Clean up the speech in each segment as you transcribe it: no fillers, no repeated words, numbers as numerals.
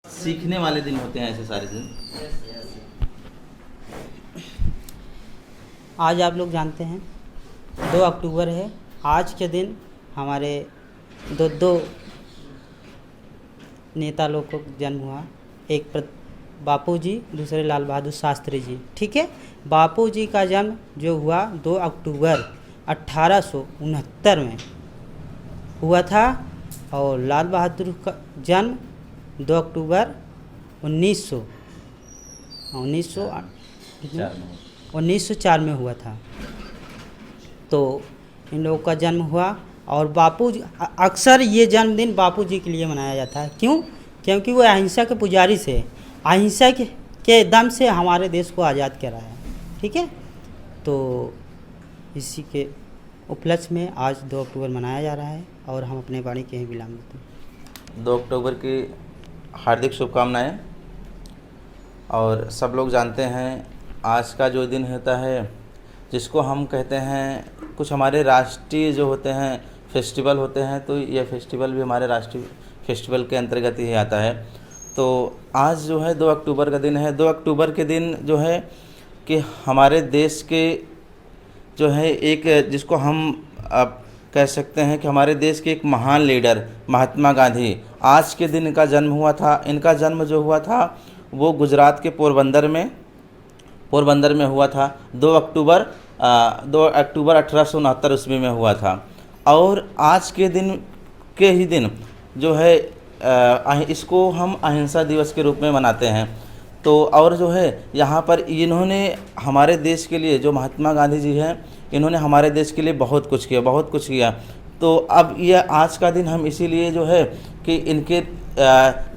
सीखने वाले दिन होते हैं ऐसे सारे दिन। आज आप लोग जानते हैं 2 अक्टूबर है। आज के दिन हमारे दो नेता लोग को जन्म हुआ। एक बापू जी, दूसरे लाल बहादुर शास्त्री जी। ठीक है, बापू जी का जन्म जो हुआ 2 अक्टूबर 1869 में हुआ था और लाल बहादुर का जन्म 2 अक्टूबर 1904 में हुआ था। तो इन लोगों का जन्म हुआ और बापू जी अक्सर ये जन्मदिन बापू जी के लिए मनाया जाता है। क्यों? क्योंकि वो अहिंसा के पुजारी से, अहिंसा के दम से हमारे देश को आज़ाद कराया है। ठीक है, तो इसी के उपलक्ष्य में आज 2 अक्टूबर मनाया जा रहा है और हम अपने वाणी के ही विराम देते हैं। 2 अक्टूबर की हार्दिक शुभकामनाएं। और सब लोग जानते हैं आज का जो दिन होता है, जिसको हम कहते हैं कुछ हमारे राष्ट्रीय जो होते हैं फेस्टिवल होते हैं, तो ये फेस्टिवल भी हमारे राष्ट्रीय फेस्टिवल के अंतर्गत ही आता है। तो आज जो है 2 अक्टूबर का दिन है। 2 अक्टूबर के दिन जो है कि हमारे देश के जो है एक, जिसको हम अब कह सकते हैं कि हमारे देश के एक महान लीडर महात्मा गांधी, आज के दिन इनका जन्म हुआ था। इनका जन्म जो हुआ था वो गुजरात के पोरबंदर में हुआ था। 2 अक्टूबर 1869 ईस्वी में हुआ था। और आज के ही दिन जो है इसको हम अहिंसा दिवस के रूप में मनाते हैं। तो और जो है यहाँ पर इन्होंने हमारे देश के लिए, जो महात्मा गांधी जी हैं, इन्होंने हमारे देश के लिए बहुत कुछ किया। तो अब ये आज का दिन हम इसीलिए जो है कि इनके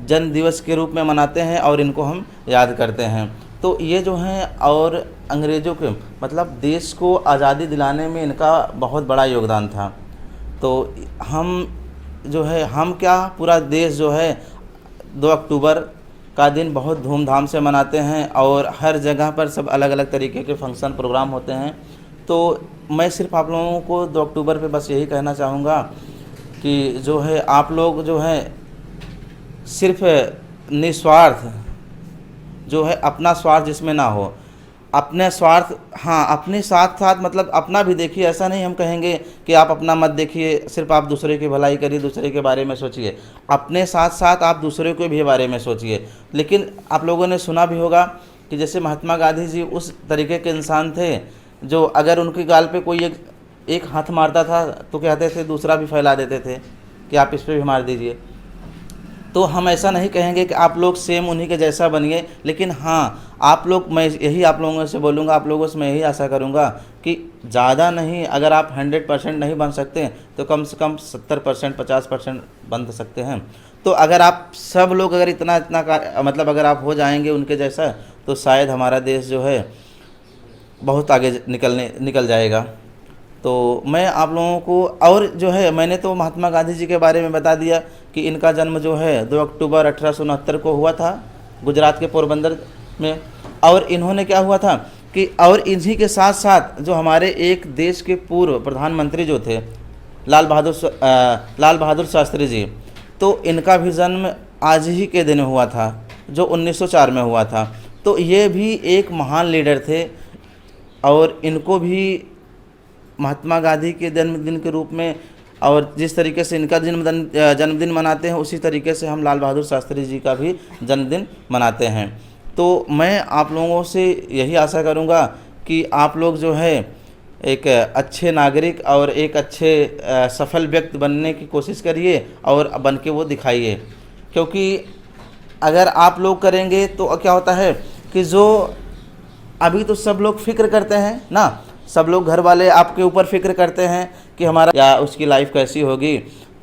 जन्म दिवस के रूप में मनाते हैं और इनको हम याद करते हैं। तो ये जो हैं और अंग्रेज़ों के मतलब देश को आज़ादी दिलाने में इनका बहुत बड़ा योगदान था। तो हम क्या पूरा देश जो है 2 अक्टूबर का दिन बहुत धूमधाम से मनाते हैं और हर जगह पर सब अलग अलग तरीके के फंक्शन प्रोग्राम होते हैं। तो मैं सिर्फ आप लोगों को 2 अक्टूबर पे बस यही कहना चाहूँगा कि जो है आप लोग जो है सिर्फ निस्वार्थ जो है, अपना स्वार्थ जिसमें ना हो, अपने स्वार्थ, हाँ अपने साथ साथ मतलब अपना भी देखिए। ऐसा नहीं हम कहेंगे कि आप अपना मत देखिए, सिर्फ आप दूसरे की भलाई करिए, दूसरे के बारे में सोचिए। अपने साथ साथ आप दूसरे के भी बारे में सोचिए। लेकिन आप लोगों ने सुना भी होगा कि जैसे महात्मा गांधी जी उस तरीके के इंसान थे जो अगर उनकी गाल पे कोई एक हाथ मारता था तो कहते थे, दूसरा भी फैला देते थे कि आप इस पर भी मार दीजिए। तो हम ऐसा नहीं कहेंगे कि आप लोग सेम उन्हीं के जैसा बनिए, लेकिन हाँ आप लोग, मैं यही आप लोगों से बोलूँगा, आप लोगों से मैं यही आशा करूँगा कि ज़्यादा नहीं, अगर आप 100% नहीं बन सकते तो कम से कम 70% 50% बन सकते हैं। तो अगर आप सब लोग अगर इतना मतलब अगर आप हो जाएंगे उनके जैसा, तो शायद हमारा देश जो है बहुत आगे निकल जाएगा। तो मैं आप लोगों को, और जो है मैंने तो महात्मा गांधी जी के बारे में बता दिया कि इनका जन्म जो है 2 अक्टूबर 1869 को हुआ था गुजरात के पोरबंदर में। और इन्होंने क्या हुआ था कि, और इन्हीं के साथ साथ जो हमारे एक देश के पूर्व प्रधानमंत्री जो थे लाल बहादुर शास्त्री जी, तो इनका भी जन्म आज ही के दिन हुआ था, जो 1904 में हुआ था। तो ये भी एक महान लीडर थे और इनको भी महात्मा गांधी के जन्मदिन के रूप में, और जिस तरीके से इनका जन्मदिन मनाते हैं, उसी तरीके से हम लाल बहादुर शास्त्री जी का भी जन्मदिन मनाते हैं। तो मैं आप लोगों से यही आशा करूंगा कि आप लोग जो है एक अच्छे नागरिक और एक अच्छे सफल व्यक्ति बनने की कोशिश करिए और बन के वो दिखाइए। क्योंकि अगर आप लोग करेंगे तो क्या होता है कि जो अभी तो सब लोग फिक्र करते हैं ना, सब लोग घर वाले आपके ऊपर फिक्र करते हैं कि हमारा या उसकी लाइफ कैसी होगी।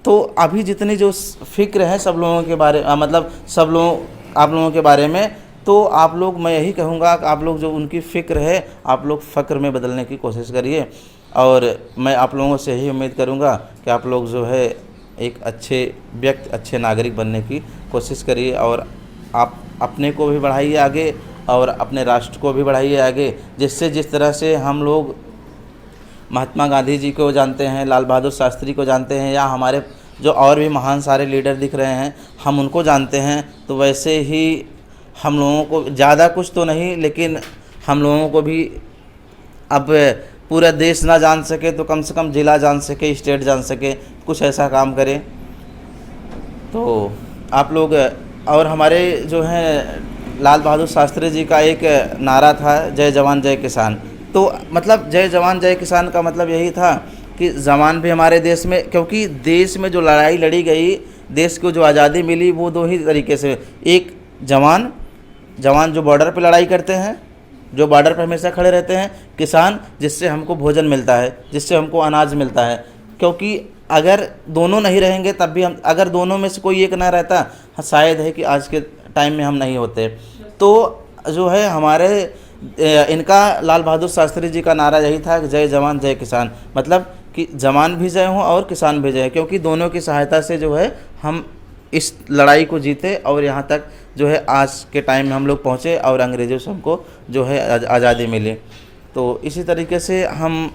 तो अभी जितनी जो फिक्र है सब लोगों के बारे मतलब सब लोग आप लोगों के बारे में, तो आप लोग, मैं यही कहूँगा कि आप लोग जो उनकी फ़िक्र है आप लोग फ़क्र में बदलने की कोशिश करिए। और मैं आप लोगों से यही उम्मीद करूँगा कि आप लोग जो है एक अच्छे व्यक्ति, अच्छे नागरिक बनने की कोशिश करिए और आप अपने को भी बढ़ाइए आगे और अपने राष्ट्र को भी बढ़ाइए आगे। जिससे जिस तरह से हम लोग महात्मा गांधी जी को जानते हैं, लाल बहादुर शास्त्री को जानते हैं, या हमारे जो और भी महान सारे लीडर दिख रहे हैं हम उनको जानते हैं, तो वैसे ही हम लोगों को ज़्यादा कुछ तो नहीं, लेकिन हम लोगों को भी अब पूरा देश ना जान सके तो कम से कम ज़िला जान सके, स्टेट जान सके, कुछ ऐसा काम करें। तो आप लोग और हमारे जो हैं लाल बहादुर शास्त्री जी का एक नारा था, जय जवान जय किसान। तो मतलब जय जवान जय किसान का मतलब यही था कि जवान भी हमारे देश में, क्योंकि देश में जो लड़ाई लड़ी गई, देश को जो आज़ादी मिली वो दो ही तरीके से, एक जवान जो बॉर्डर पे लड़ाई करते हैं, जो बॉर्डर पे हमेशा खड़े रहते हैं, किसान जिससे हमको भोजन मिलता है, जिससे हमको अनाज मिलता है। क्योंकि अगर दोनों नहीं रहेंगे तब भी हम, अगर दोनों में से कोई एक ना रहता, शायद है कि आज के टाइम में हम नहीं होते। तो जो है हमारे इनका लाल बहादुर शास्त्री जी का नारा यही था कि जय जवान जय किसान, मतलब कि जवान भी जय हों और किसान भी जय, क्योंकि दोनों की सहायता से जो है हम इस लड़ाई को जीते और यहाँ तक जो है आज के टाइम में हम लोग पहुँचे और अंग्रेज़ों से हमको जो है आज़ादी मिली। तो इसी तरीके से हम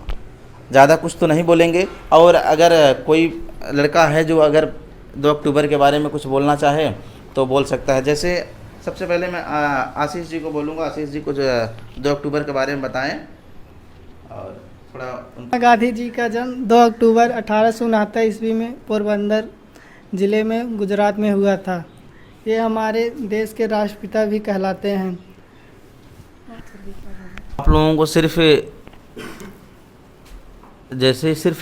ज़्यादा कुछ तो नहीं बोलेंगे। और अगर कोई लड़का है जो अगर 2 अक्टूबर के बारे में कुछ बोलना चाहे तो बोल सकता है। जैसे सबसे पहले मैं आशीष जी को बोलूँगा, आशीष जी कुछ 2 अक्टूबर के बारे में बताएं और थोड़ा गांधी जी का जन्म 2 अक्टूबर 1869 ईस्वी में पोरबंदर ज़िले में गुजरात में हुआ था। ये हमारे देश के राष्ट्रपिता भी कहलाते हैं। आप लोगों को सिर्फ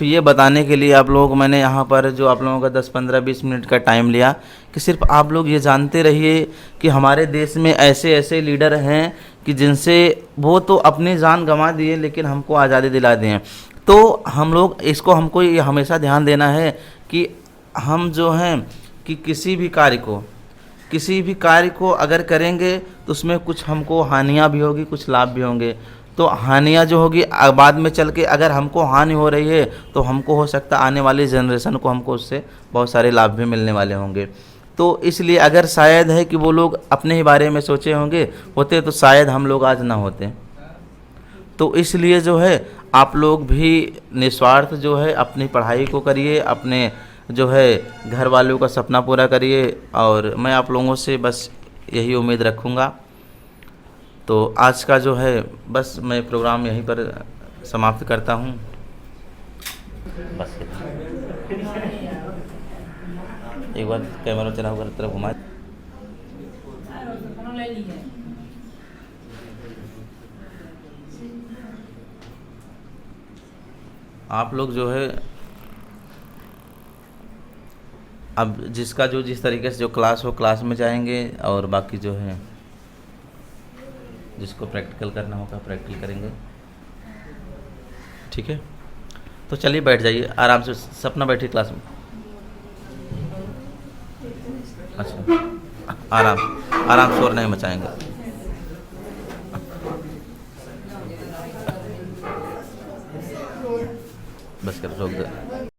ये बताने के लिए आप लोगों को मैंने यहाँ पर जो आप लोगों का 10, 15, 20 मिनट का टाइम लिया कि सिर्फ आप लोग ये जानते रहिए कि हमारे देश में ऐसे ऐसे लीडर हैं कि जिनसे वो तो अपनी जान गंवा दिए लेकिन हमको आज़ादी दिला दिए। तो हम लोग इसको, हमको ये हमेशा ध्यान देना है कि हम जो हैं कि किसी भी कार्य को अगर करेंगे तो उसमें कुछ हमको हानियाँ भी होगी, कुछ लाभ भी होंगे। तो हानियाँ जो होगी बाद में चल के अगर हमको हानि हो रही है तो हमको हो सकता है आने वाली जनरेशन को हमको उससे बहुत सारे लाभ भी मिलने वाले होंगे। तो इसलिए अगर शायद है कि वो लोग अपने ही बारे में सोचे होते तो शायद हम लोग आज ना होते। तो इसलिए जो है आप लोग भी निस्वार्थ जो है अपनी पढ़ाई को करिए, अपने जो है घर वालों का सपना पूरा करिए। और मैं आप लोगों से बस यही उम्मीद रखूँगा। तो आज का जो है बस मैं प्रोग्राम यहीं पर समाप्त करता हूँ। बस एक बार कैमरा चला होकर तरफ घुमाए। आप लोग जो है अब जिसका जो जिस तरीके से जो क्लास हो क्लास में जाएंगे, और बाकी जो है जिसको प्रैक्टिकल करना होगा प्रैक्टिकल करेंगे। ठीक है, तो चलिए बैठ जाइए आराम से। सपना बैठिए क्लास में। अच्छा, आराम शोर नहीं मचाएंगे। बस कर रोक दे।